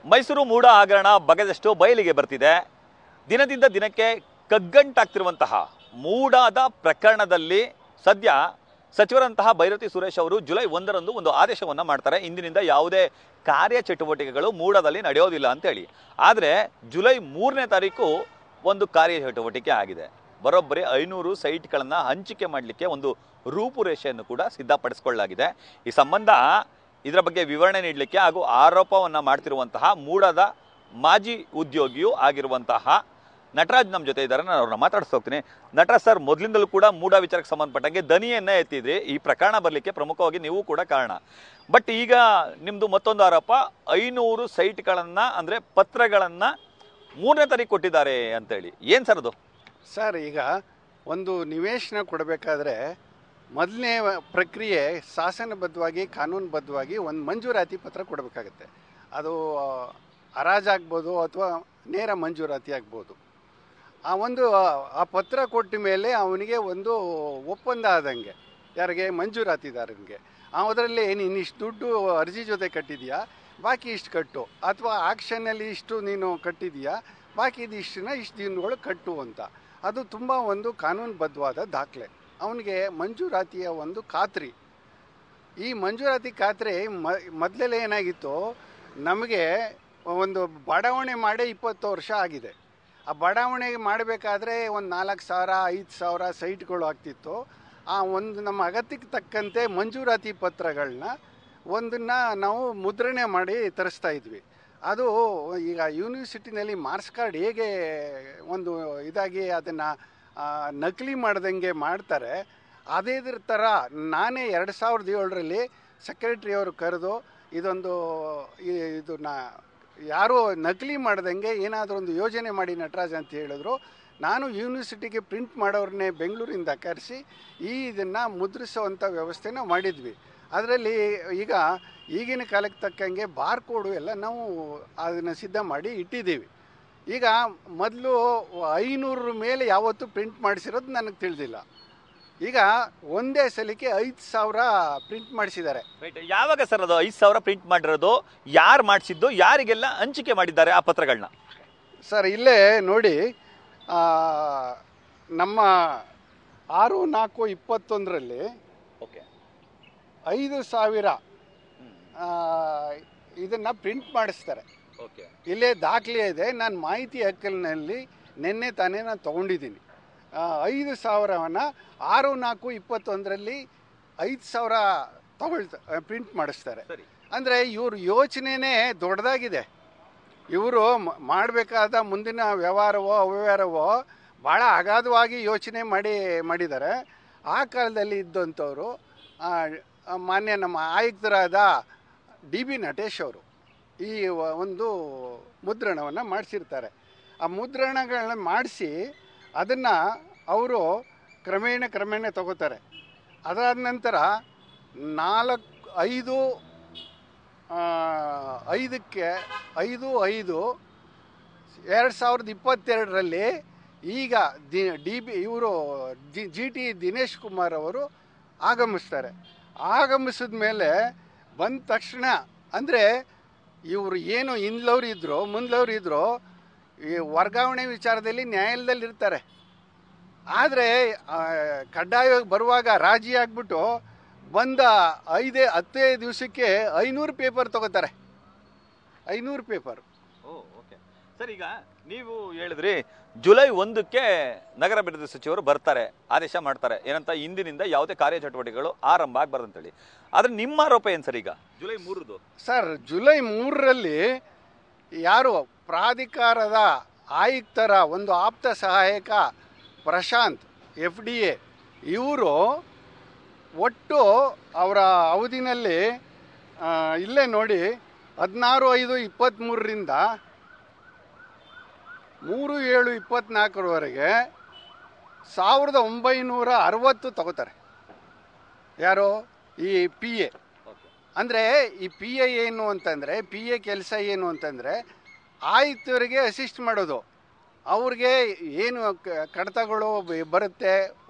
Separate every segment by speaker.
Speaker 1: ಮೈಸೂರು ಮೂಡ ಹಗರಣ ಬಗೆದಷ್ಟು ಬಯಲಿಗೆ ಬರ್ತಿದೆ. ದಿನದಿಂದ ದಿನಕ್ಕೆ ಕಗ್ಗಂಟಾಗ್ತಿರುವಂತಹ ಮೂಡಾದ ಪ್ರಕರಣದಲ್ಲಿ ಸದ್ಯ ಸಚಿವರಂತಹ ಭೈರತಿ ಸುರೇಶ್ ಅವರು ಜುಲೈ 1ರಂದು ಒಂದು ಆದೇಶವನ್ನು ಮಾಡ್ತಾರೆ. ಇಂದಿನಿಂದ ಯಾವುದೇ ಕಾರ್ಯಚಟುವಟಿಕೆಗಳು ಮೂಡಾದಲ್ಲಿ ನಡೆಯೋದಿಲ್ಲ ಅಂತೇಳಿ. ಆದರೆ ಜುಲೈ 3ನೇ ತಾರೀಕು ಒಂದು ಕಾರ್ಯಚಟುವಟಿಕೆ ಆಗಿದೆ. ಬರೋಬ್ಬರಿ 500 ಸೈಟ್ಗಳನ್ನು ಹಂಚಿಕೆ ಮಾಡಲಿಕ್ಕೆ ಒಂದು ರೂಪುರೇಷೆಯನ್ನು ಕೂಡ ಸಿದ್ಧಪಡಿಸಿಕೊಳ್ಳಲಾಗಿದೆ. ಈ ಸಂಬಂಧ ಇದರ ಬಗ್ಗೆ ವಿವರಣೆ ನೀಡಲಿಕ್ಕೆ ಹಾಗೂ ಆರೋಪವನ್ನು ಮಾಡ್ತಿರುವಂತಹ ಮೂಡಾದ ಮಾಜಿ ಉದ್ಯೋಗಿಯೂ ಆಗಿರುವಂತಹ ನಟರಾಜ್ ನಮ್ಮ ಜೊತೆ ಇದ್ದಾರೆ. ನಾನು ಅವ್ರನ್ನ ಮಾತಾಡಿಸ್ತಾ ಹೋಗ್ತೀನಿ. ನಟರಾಜ್ ಸರ್, ಮೊದಲಿಂದಲೂ ಕೂಡ ಮೂಡ ವಿಚಾರಕ್ಕೆ ಸಂಬಂಧಪಟ್ಟಂಗೆ ದನಿಯನ್ನ ಎತ್ತಿದ್ರಿ. ಈ ಪ್ರಕರಣ ಬರಲಿಕ್ಕೆ ಪ್ರಮುಖವಾಗಿ ನೀವು ಕೂಡ ಕಾರಣ. ಬಟ್ ಈಗ ನಿಮ್ಮದು ಮತ್ತೊಂದು ಆರೋಪ, 500 ಸೈಟ್ಗಳನ್ನು ಅಂದರೆ ಪತ್ರಗಳನ್ನು 3ನೇ ತಾರೀಕು ಕೊಟ್ಟಿದ್ದಾರೆ ಅಂತೇಳಿ. ಏನು ಸರ್ ಅದು?
Speaker 2: ಸರ್, ಈಗ ಒಂದು ನಿವೇಶನ ಕೊಡಬೇಕಾದ್ರೆ ಮೊದಲನೇ ಪ್ರಕ್ರಿಯೆ ಶಾಸನಬದ್ಧವಾಗಿ ಕಾನೂನುಬದ್ಧವಾಗಿ ಒಂದು ಮಂಜೂರಾತಿ ಪತ್ರ ಕೊಡಬೇಕಾಗತ್ತೆ. ಅದು ಹರಾಜಾಗ್ಬೋದು ಅಥವಾ ನೇರ ಮಂಜೂರಾತಿ ಆಗ್ಬೋದು. ಆ ಪತ್ರ ಕೊಟ್ಟ ಮೇಲೆ ಅವನಿಗೆ ಒಂದು ಒಪ್ಪಂದ ಆದಂಗೆ, ಯಾರಿಗೆ? ಮಂಜೂರಾತಿದಾರನಿಗೆ. ಅದರಲ್ಲಿ ನೀನು ಇಷ್ಟು ದುಡ್ಡು ಅರ್ಜಿ ಜೊತೆ ಕಟ್ಟಿದೆಯಾ, ಬಾಕಿ ಇಷ್ಟು ಕಟ್ಟು, ಅಥವಾ ಆಕ್ಷನಲ್ಲಿ ಇಷ್ಟು ನೀನು ಕಟ್ಟಿದೆಯಾ, ಬಾಕಿ ಇಷ್ಟನ್ನ ಇಷ್ಟು ದಿನಗಳು ಕಟ್ಟು ಅಂತ. ಅದು ತುಂಬ ಒಂದು ಕಾನೂನುಬದ್ಧವಾದ ದಾಖಲೆ. ಅವನಿಗೆ ಮಂಜೂರಾತಿಯ ಒಂದು ಖಾತ್ರಿ. ಈ ಮಂಜೂರಾತಿ ಖಾತ್ರಿ ಮೊದಲೆಲ್ಲ ಏನಾಗಿತ್ತು, ನಮಗೆ ಒಂದು ಬಡಾವಣೆ ಮಾಡಿ 20 ವರ್ಷ ಆಗಿದೆ. ಆ ಬಡಾವಣೆಗೆ ಮಾಡಬೇಕಾದ್ರೆ ಒಂದು 4,000 5,000 ಸೈಟ್ಗಳು ಆಗ್ತಿತ್ತು. ಒಂದು ನಮ್ಮ ಅಗತ್ಯಕ್ಕೆ ತಕ್ಕಂತೆ ಮಂಜೂರಾತಿ ಪತ್ರಗಳನ್ನ ಒಂದನ್ನು ನಾವು ಮುದ್ರಣೆ ಮಾಡಿ ತರಿಸ್ತಾ ಇದ್ವಿ. ಅದು ಈಗ ಯೂನಿವರ್ಸಿಟಿನಲ್ಲಿ ಮಾರ್ಕ್ಸ್ ಕಾರ್ಡ್ ಹೇಗೆ ಒಂದು ಇದಾಗಿ ಅದನ್ನು ನಕಲಿ ಮಾಡ್ದಂಗೆ ಮಾಡ್ತಾರೆ, ಅದೇ ಥರ ನಾನೇ 2007ರಲ್ಲಿ ಸೆಕ್ರೆಟ್ರಿಯವರು ಕರೆದು ಇದನ್ನ ಯಾರೋ ನಕಲಿ ಮಾಡ್ದಂಗೆ ಏನಾದರೂ ಒಂದು ಯೋಜನೆ ಮಾಡಿ ನಟರಾಜ್ ಅಂತ ಹೇಳಿದ್ರು. ನಾನು ಯೂನಿವರ್ಸಿಟಿಗೆ ಪ್ರಿಂಟ್ ಮಾಡೋರನ್ನೇ ಬೆಂಗಳೂರಿಂದ ಕರೆಸಿ ಇದನ್ನು ಮುದ್ರಿಸುವಂಥ ವ್ಯವಸ್ಥೆನ ಮಾಡಿದ್ವಿ. ಅದರಲ್ಲಿ ಈಗಿನ ಕಾಲಕ್ಕೆ ತಕ್ಕಂಗೆ ಬಾರ್ಕೋಡು ಎಲ್ಲ ನಾವು ಅದನ್ನು ಸಿದ್ಧ ಮಾಡಿ ಇಟ್ಟಿದ್ದೀವಿ. ಈಗ ಮೊದಲು 500 ಮೇಲೆ ಯಾವತ್ತೂ ಪ್ರಿಂಟ್ ಮಾಡಿಸಿರೋದು ನನಗೆ ತಿಳಿದಿಲ್ಲ. ಈಗ ಒಂದೇ ಸಲಕ್ಕೆ 5,000 ಪ್ರಿಂಟ್ ಮಾಡಿಸಿದ್ದಾರೆ.
Speaker 1: ಯಾವಾಗ ಸರ್ ಅದು 5,000 ಪ್ರಿಂಟ್ ಮಾಡಿರೋದು? ಯಾರು ಮಾಡಿಸಿದ್ದು? ಯಾರಿಗೆಲ್ಲ ಹಂಚಿಕೆ ಮಾಡಿದ್ದಾರೆ ಆ ಪತ್ರಗಳನ್ನ?
Speaker 2: ಸರ್, ಇಲ್ಲೇ ನೋಡಿ, ನಮ್ಮ 6/4/21ರಲ್ಲಿ 5,000 ಇದನ್ನು ಪ್ರಿಂಟ್ ಮಾಡಿಸ್ತಾರೆ. ಇಲ್ಲೇ ದಾಖಲೆ ಇದೆ. ನಾನು ಮಾಹಿತಿ ಹಕ್ಕಲಿನಲ್ಲಿ ನಿನ್ನೆ ತಾನೇ ನಾನು ತೊಗೊಂಡಿದ್ದೀನಿ. 5,000ವನ್ನು 6/4/21ರಲ್ಲಿ 5,000 ಪ್ರಿಂಟ್ ಮಾಡಿಸ್ತಾರೆ. ಅಂದರೆ ಇವ್ರ ಯೋಚನೆನೇ ದೊಡ್ಡದಾಗಿದೆ. ಇವರು ಮಾಡಬೇಕಾದ ಮುಂದಿನ ವ್ಯವಹಾರವೋ ಅವ್ಯವಹಾರವೋ ಭಾಳ ಅಗಾಧವಾಗಿ ಯೋಚನೆ ಮಾಡಿದ್ದಾರೆ. ಆ ಕಾಲದಲ್ಲಿ ಇದ್ದಂಥವರು ಮಾನ್ಯ ನಮ್ಮ ಆಯುಕ್ತರಾದ DB ನಟೇಶ್ ಅವರು ಈ ಒಂದು ಮುದ್ರಣವನ್ನು ಮಾಡಿಸಿರ್ತಾರೆ. ಆ ಮುದ್ರಣಗಳನ್ನ ಮಾಡಿಸಿ ಅದನ್ನು ಅವರು ಕ್ರಮೇಣ ತಗೋತಾರೆ. ಅದಾದ ನಂತರ 5/5/2022ರಲ್ಲಿ ಈಗ ಇವರು GT ದಿನೇಶ್ ಕುಮಾರ್ ಅವರು ಆಗಮಿಸ್ತಾರೆ. ಆಗಮಿಸಿದ ಮೇಲೆ ಬಂದ ತಕ್ಷಣ, ಅಂದರೆ ಇವರು ಏನು ಹಿಂದ್ಲವ್ರು ಇದ್ದರು ಮುಂದ್ಲವ್ರು ಇದ್ದರು, ಈ ವರ್ಗಾವಣೆ ವಿಚಾರದಲ್ಲಿ ನ್ಯಾಯಾಲಯದಲ್ಲಿ ಇರ್ತಾರೆ. ಆದರೆ ಕಡ್ಡಾಯವಾಗಿ ಬರುವಾಗ ರಾಜಿ ಆಗಿಬಿಟ್ಟು ಬಂದ 10 ದಿವಸಕ್ಕೆ 500 ಪೇಪರ್ ತಗೋತಾರೆ. 500 ಪೇಪರ್.
Speaker 1: ಸರ್, ಈಗ ನೀವು ಹೇಳಿದ್ರಿ ಜುಲೈ 1ಕ್ಕೆ ನಗರಾಭಿವೃದ್ಧಿ ಸಚಿವರು ಬರ್ತಾರೆ, ಆದೇಶ ಮಾಡ್ತಾರೆ ಏನಂತ, ಇಂದಿನಿಂದ ಯಾವುದೇ ಕಾರ್ಯಚಟುವಟಿಕೆಗಳು ಆರಂಭ ಆಗಬಾರ್ದಂತೇಳಿ. ಆದರೆ ನಿಮ್ಮ ಆರೋಪ ಏನು ಸರ್ ಈಗ ಜುಲೈ 3ದು?
Speaker 2: ಸರ್, ಜುಲೈ 3ರಲ್ಲಿ ಯಾರು ಪ್ರಾಧಿಕಾರದ ಆಯುಕ್ತರ ಒಂದು ಆಪ್ತ ಸಹಾಯಕ ಪ್ರಶಾಂತ್ FDA ಇವರು ಒಟ್ಟು ಅವರ ಅವಧಿನಲ್ಲಿ ಇಲ್ಲೇ ನೋಡಿ 16/5/23ರಿಂದ 3/7/24ವರೆಗೆ 1960 ತಗೋತಾರೆ. ಯಾರು? ಈ PA. ಅಂದರೆ ಈ PA ಏನು ಅಂತಂದರೆ, PA ಕೆಲಸ ಏನು ಅಂತಂದರೆ ಆಯುಕ್ತರಿಗೆ ಅಸಿಸ್ಟ್ ಮಾಡೋದು. ಅವ್ರಿಗೆ ಏನು ಕಡತಗಳು ಬರುತ್ತೆ,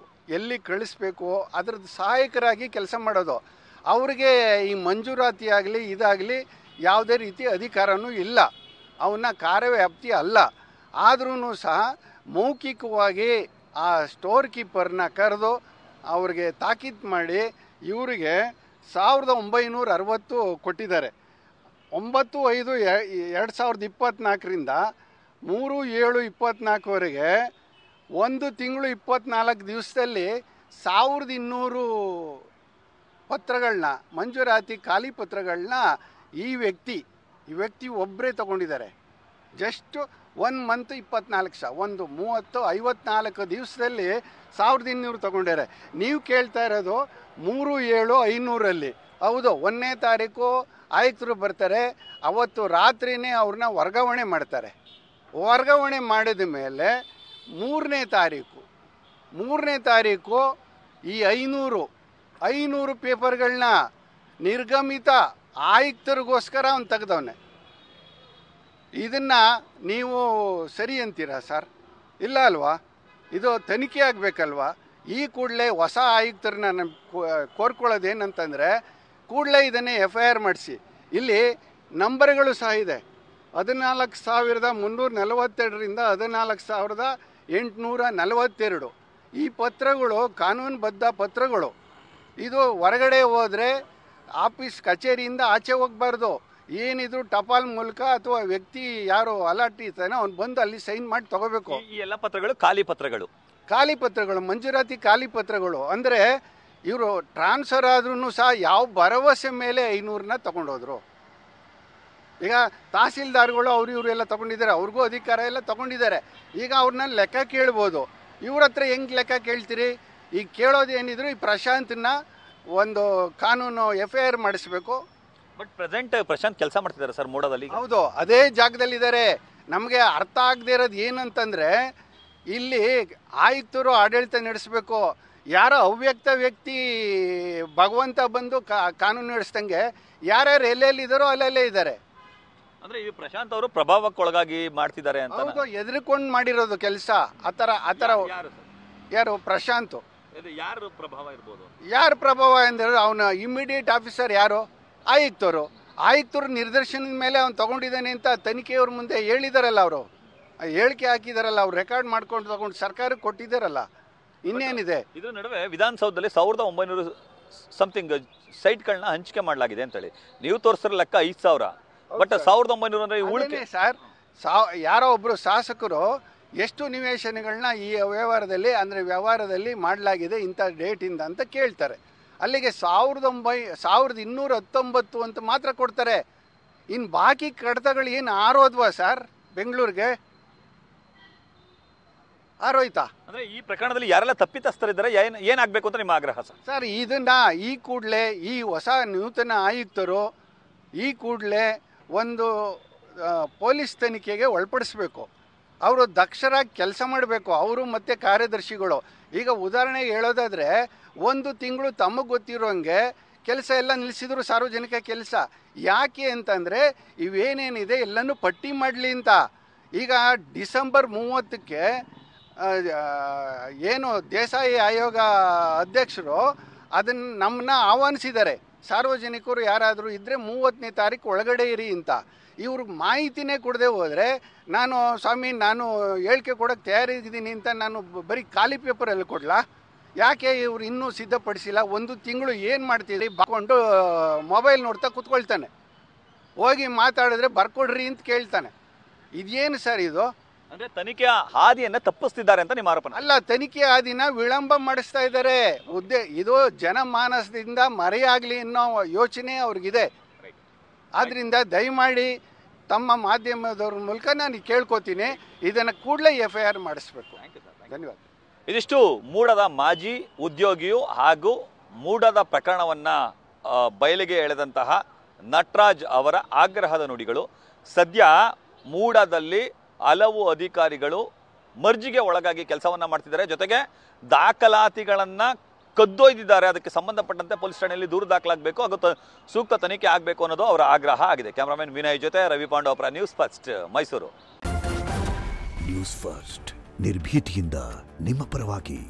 Speaker 2: ಎಲ್ಲಿ ಕಳಿಸ್ಬೇಕು, ಅದ್ರದ್ದು ಸಹಾಯಕರಾಗಿ ಕೆಲಸ ಮಾಡೋದು. ಅವ್ರಿಗೆ ಈ ಮಂಜೂರಾತಿ ಆಗಲಿ ಇದಾಗಲಿ ಯಾವುದೇ ರೀತಿ ಅಧಿಕಾರನೂ ಇಲ್ಲ. ಅವನ್ನ ಕಾರ್ಯವ್ಯಾಪ್ತಿ ಅಲ್ಲ. ಆದ್ರೂ ಸಹ ಮೌಖಿಕವಾಗಿ ಆ ಸ್ಟೋರ್ ಕೀಪರ್ನ ಕರೆದು ಅವ್ರಿಗೆ ತಾಕೀತು ಮಾಡಿ ಇವರಿಗೆ 1960 ಕೊಟ್ಟಿದ್ದಾರೆ. 9/5/2024ರಿಂದ 3/7/24ವರೆಗೆ 1 ತಿಂಗಳು 24 ದಿವಸದಲ್ಲಿ 1200 ಪತ್ರಗಳನ್ನ, ಮಂಜೂರಾತಿ ಖಾಲಿ ಪತ್ರಗಳನ್ನ ಈ ವ್ಯಕ್ತಿ ಒಬ್ಬರೇ ತಗೊಂಡಿದ್ದಾರೆ. ಜಸ್ಟ್ 1 ಮಂತ್ 24 ಒಂದು 54 ದಿವಸದಲ್ಲಿ 1200 ತಗೊಂಡಿದ್ದಾರೆ. ನೀವು ಕೇಳ್ತಾ ಇರೋದು 3/7/500 ಹೌದು. 1ನೇ ತಾರೀಕು ಆಯುಕ್ತರು ಬರ್ತಾರೆ, ಅವತ್ತು ರಾತ್ರಿನೇ ಅವ್ರನ್ನ ವರ್ಗಾವಣೆ ಮಾಡ್ತಾರೆ. ವರ್ಗಾವಣೆ ಮಾಡಿದ ಮೇಲೆ 3ನೇ ತಾರೀಕು ಈ 500 ಪೇಪರ್ಗಳನ್ನ ನಿರ್ಗಮಿತ ಆಯುಕ್ತರಿಗೋಸ್ಕರ ಅವ್ನು ತೆಗೆದವನೆ. ಇದನ್ನ ನೀವು ಸರಿ ಅಂತೀರಾ ಸರ್? ಇಲ್ಲ ಅಲ್ವಾ? ಇದು ತನಿಖೆ ಆಗಬೇಕಲ್ವಾ? ಈ ಕೂಡಲೇ ಹೊಸ ಆಯುಕ್ತರನ್ನ ಕೋರ್ಕೊಳ್ಳೋದೇನಂತಂದರೆ ಕೂಡಲೇ ಇದನ್ನೇ FIR ಮಾಡಿಸಿ. ಇಲ್ಲಿ ನಂಬರ್ಗಳು ಸಹ ಇದೆ. 14,342ರಿಂದ 14,842 ಈ ಪತ್ರಗಳು ಕಾನೂನುಬದ್ಧ ಪತ್ರಗಳು. ಇದು ಹೊರಗಡೆ ಹೋದರೆ ಆಫೀಸ್ ಕಚೇರಿಯಿಂದ ಆಚೆ ಹೋಗಬಾರ್ದು. ಏನಿದ್ರು ಟಪಾಲ್ ಮೂಲಕ ಅಥವಾ ವ್ಯಕ್ತಿ ಯಾರು ಅಲಾಟ್ ಇರ್ತಾನೆ ಅವ್ನು ಬಂದು ಅಲ್ಲಿ ಸೈನ್ ಮಾಡಿ ತಗೋಬೇಕು.
Speaker 1: ಈ ಎಲ್ಲ ಪತ್ರಗಳು ಖಾಲಿ ಪತ್ರಗಳು, ಮಂಜೂರಾತಿ ಖಾಲಿ ಪತ್ರಗಳು. ಅಂದರೆ ಇವರು ಟ್ರಾನ್ಸ್ಫರ್ ಆದ್ರೂ ಸಹ ಯಾವ ಭರವಸೆ ಮೇಲೆ 500ನ ತಗೊಂಡೋದ್ರು. ಈಗ ತಹಸೀಲ್ದಾರ್ಗಳು ಇವರೆಲ್ಲ ತಗೊಂಡಿದ್ದಾರೆ, ಅವ್ರಿಗೂ ಅಧಿಕಾರ ಎಲ್ಲ ತಗೊಂಡಿದ್ದಾರೆ. ಈಗ ಅವ್ರನ್ನ ಲೆಕ್ಕ ಕೇಳ್ಬೋದು. ಇವ್ರ ಹತ್ರ ಹೆಂಗೆ ಲೆಕ್ಕ ಕೇಳ್ತೀರಿ? ಈಗ ಕೇಳೋದೇನಿದ್ರು ಈ ಪ್ರಶಾಂತನ ಒಂದು ಕಾನೂನು FIR ಮಾಡಿಸ್ಬೇಕು. ಬಟ್ ಪ್ರೆಸೆಂಟ್ ಪ್ರಶಾಂತ್ ಕೆಲಸ ಮಾಡ್ತಿದ್ದಾರೆ ಸರ್ ಮೂಡಾದಲ್ಲಿ.
Speaker 2: ಹೌದು, ಅದೇ ಜಾಗದಲ್ಲಿದ್ದಾರೆ. ನಮಗೆ ಅರ್ಥ ಆಗದೆ ಇರೋದು ಏನಂತಂದರೆ ಇಲ್ಲಿ ಆಯುಕ್ತರು ಆಡಳಿತ ನಡೆಸಬೇಕು. ಯಾರೋ ಅವ್ಯಕ್ತ ವ್ಯಕ್ತಿ ಭಗವಂತ ಬಂದು ಕಾನೂನು ನಡೆಸ್ದಂಗೆ ಯಾರ್ಯಾರು ಎಲ್ಲೆಲ್ಲಿದ್ದಾರೋ ಅಲ್ಲಲ್ಲೇ ಇದ್ದಾರೆ.
Speaker 1: ಅಂದ್ರೆ ಈ ಪ್ರಶಾಂತ್ ಅವರು ಪ್ರಭಾವಕ್ಕೊಳಗಾಗಿ ಮಾಡ್ತಿದ್ದಾರೆ ಅಂತ.
Speaker 2: ಹೌದು, ಎದುರುಕೊಂಡು ಮಾಡಿರೋದು ಕೆಲಸ. ಆತರ ಯಾರು ಪ್ರಶಾಂತ್?
Speaker 1: ಯಾರು ಪ್ರಭಾವ ಇರ್ಬೋದು?
Speaker 2: ಯಾರು ಪ್ರಭಾವ ಅಂದ್ರೆ ಅವನ ಇಮಿಡಿಯೇಟ್ ಆಫೀಸರ್ ಯಾರು? ಆಯುಕ್ತರು ನಿರ್ದೇಶನದ ಮೇಲೆ ಅವ್ನು ತಗೊಂಡಿದ್ದಾನೆ ಅಂತ ತನಿಖೆಯವ್ರ ಮುಂದೆ ಹೇಳಿದಾರಲ್ಲ. ಅವರು ಹೇಳಿಕೆ ಹಾಕಿದಾರಲ್ಲ, ಅವ್ರು ರೆಕಾರ್ಡ್ ಮಾಡ್ಕೊಂಡು ತಗೊಂಡು ಸರ್ಕಾರಕ್ಕೆ ಕೊಟ್ಟಿದ್ದಾರಲ್ಲ. ಇನ್ನೇನಿದೆ? ಇದ್ರ
Speaker 1: ನಡುವೆ ವಿಧಾನಸೌಧದಲ್ಲಿ 1900 ಸಮಥಿಂಗ್ ಸೈಟ್ಗಳನ್ನ ಹಂಚಿಕೆ ಮಾಡಲಾಗಿದೆ ಅಂತೇಳಿ ನೀವು ತೋರಿಸಿರೋ ಲೆಕ್ಕ 5,000. ಬಟ್ 1900 ಅಂದ್ರೆ ಉಳಿಕೆ
Speaker 2: ಸರ್. ಯಾರೋ ಒಬ್ರು ಶಾಸಕರು ಎಷ್ಟು ನಿವೇಶನಗಳನ್ನ ಈ ವ್ಯವಹಾರದಲ್ಲಿ ಮಾಡಲಾಗಿದೆ ಇಂಥ ಡೇಟಿಂದ ಅಂತ ಕೇಳ್ತಾರೆ. ಅಲ್ಲಿಗೆ 1219 ಅಂತ ಮಾತ್ರ ಕೊಡ್ತಾರೆ. ಇನ್ನು ಬಾಕಿ ಕಡತಗಳು ಏನು ಆರೋದ್ವಾ ಸರ್? ಬೆಂಗಳೂರಿಗೆ ಆರೋಯ್ತಾ?
Speaker 1: ಅಂದ್ರೆ ಈ ಪ್ರಕರಣದಲ್ಲಿ ಯಾರೆಲ್ಲ ತಪ್ಪಿತಸ್ಥರಿದ್ದಾರೆ, ಏನಾಗಬೇಕು ಅಂತ ನಿಮ್ಮ ಆಗ್ರಹ
Speaker 2: ಸರ್? ಇದನ್ನ ಈ ಕೂಡಲೇ ಈ ಹೊಸ ನೂತನ ಆಯುಕ್ತರು ಈ ಕೂಡಲೇ ಒಂದು ಪೊಲೀಸ್ ತನಿಖೆಗೆ ಒಳಪಡಿಸ್ಬೇಕು. ಅವರು ದಕ್ಷರಾಗಿ ಕೆಲಸ ಮಾಡಬೇಕು, ಅವರು ಮತ್ತು ಕಾರ್ಯದರ್ಶಿಗಳು. ಈಗ ಉದಾಹರಣೆಗೆ ಹೇಳೋದಾದರೆ 1 ತಿಂಗಳು ತಮಗೆ ಗೊತ್ತಿರೋಂಗೆ ಕೆಲಸ ಎಲ್ಲ ನಿಲ್ಲಿಸಿದ್ರು. ಸಾರ್ವಜನಿಕ ಕೆಲಸ ಯಾಕೆ ಅಂತಂದರೆ ಇವೇನೇನಿದೆ ಎಲ್ಲನೂ ಪಟ್ಟಿ ಮಾಡಲಿ ಅಂತ. ಈಗ ಡಿಸೆಂಬರ್ 30ಕ್ಕೆ ಏನು ದೇಸಾಯಿ ಆಯೋಗ ಅಧ್ಯಕ್ಷರು ಅದನ್ನು ನಮ್ಮನ್ನ ಆಹ್ವಾನಿಸಿದ್ದಾರೆ. ಸಾರ್ವಜನಿಕರು ಯಾರಾದರೂ ಇದ್ದರೆ 30ನೇ ತಾರೀಕು ಒಳಗಡೆ ಇರಿ ಅಂತ. ಇವ್ರಿಗೆ ಮಾಹಿತಿನೇ ಕೊಡದೆ ಹೋದರೆ ನಾನು ಹೇಳಿಕೆ ಕೊಡೋಕ್ಕೆ ತಯಾರಿದ್ದೀನಿ ಅಂತ ನಾನು ಬರೀ ಖಾಲಿ ಪೇಪರಲ್ಲಿ ಕೊಡಲಾ? ಯಾಕೆ ಇವ್ರು ಇನ್ನೂ ಸಿದ್ಧಪಡಿಸಿಲ್ಲ? 1 ತಿಂಗಳು ಏನು ಮಾಡ್ತೀರಿ? ಬಾಕೊಂಡು ಮೊಬೈಲ್ ನೋಡ್ತಾ ಕೂತ್ಕೊಳ್ತಾನೆ. ಹೋಗಿ ಮಾತಾಡಿದ್ರೆ ಬರ್ಕೊಡ್ರಿ ಅಂತ ಕೇಳ್ತಾನೆ. ಇದೇನು ಸರ್ ಇದು?
Speaker 1: ಅಂದರೆ ತನಿಖೆಯ ಹಾದಿಯನ್ನು ತಪ್ಪಿಸ್ತಿದ್ದಾರೆ ಅಂತ ನಿಮ್ಮ ಆರೋಪ
Speaker 2: ಅಲ್ಲ. ತನಿಖೆ ಹಾದಿನ ವಿಳಂಬ ಮಾಡಿಸ್ತಾ ಇದ್ದಾರೆ. ಇದು ಜನಮಾನಸದಿಂದ ಮರೆಯಾಗಲಿ ಅನ್ನೋ ಯೋಚನೆ ಅವ್ರಿಗಿದೆ. ಆದ್ದರಿಂದ ದಯಮಾಡಿ ತಮ್ಮ ಮಾಧ್ಯಮದವ್ರ ಮೂಲಕ ನಾನು ಕೇಳ್ಕೊತೀನಿ, ಇದನ್ನು ಕೂಡಲೇ FIR ಮಾಡಿಸ್ಬೇಕು. ಧನ್ಯವಾದ.
Speaker 1: ಇದಿಷ್ಟು ಮೂಡದ ಮಾಜಿ ಉದ್ಯೋಗಿಯು ಹಾಗೂ ಮೂಡದ ಪ್ರಕರಣವನ್ನು ಬಯಲಿಗೆ ಎಳೆದಂತಹ ನಟರಾಜ್ ಅವರ ಆಗ್ರಹದ ನುಡಿಗಳು. ಸದ್ಯ ಮೂಡದಲ್ಲಿ ಹಲವು ಅಧಿಕಾರಿಗಳು ಮರ್ಜಿಗೆ ಒಳಗಾಗಿ ಕೆಲಸವನ್ನು ಮಾಡ್ತಿದ್ದಾರೆ. ಜೊತೆಗೆ ದಾಖಲಾತಿಗಳನ್ನು ಕದ್ದೊಯ್ದಿದ್ದಾರೆ. ಅದಕ್ಕೆ ಸಂಬಂಧಪಟ್ಟಂತೆ ಪೊಲೀಸ್ ಠಾಣೆಯಲ್ಲಿ ದೂರು ದಾಖಲಾಗಬೇಕು ಹಾಗೂ ಸೂಕ್ತ ತನಿಖೆ ಆಗಬೇಕು ಅನ್ನೋದು ಅವರ ಆಗ್ರಹ ಆಗಿದೆ. ಕ್ಯಾಮರಾಮನ್ ವಿನಯ್ ಜೊತೆ Ravi Pandavapura, news first Mysuru.
Speaker 3: News first ನಿರ್ಭೀತಿಯಿಂದ ನಿಮ್ಮ ಪರವಾಗಿ.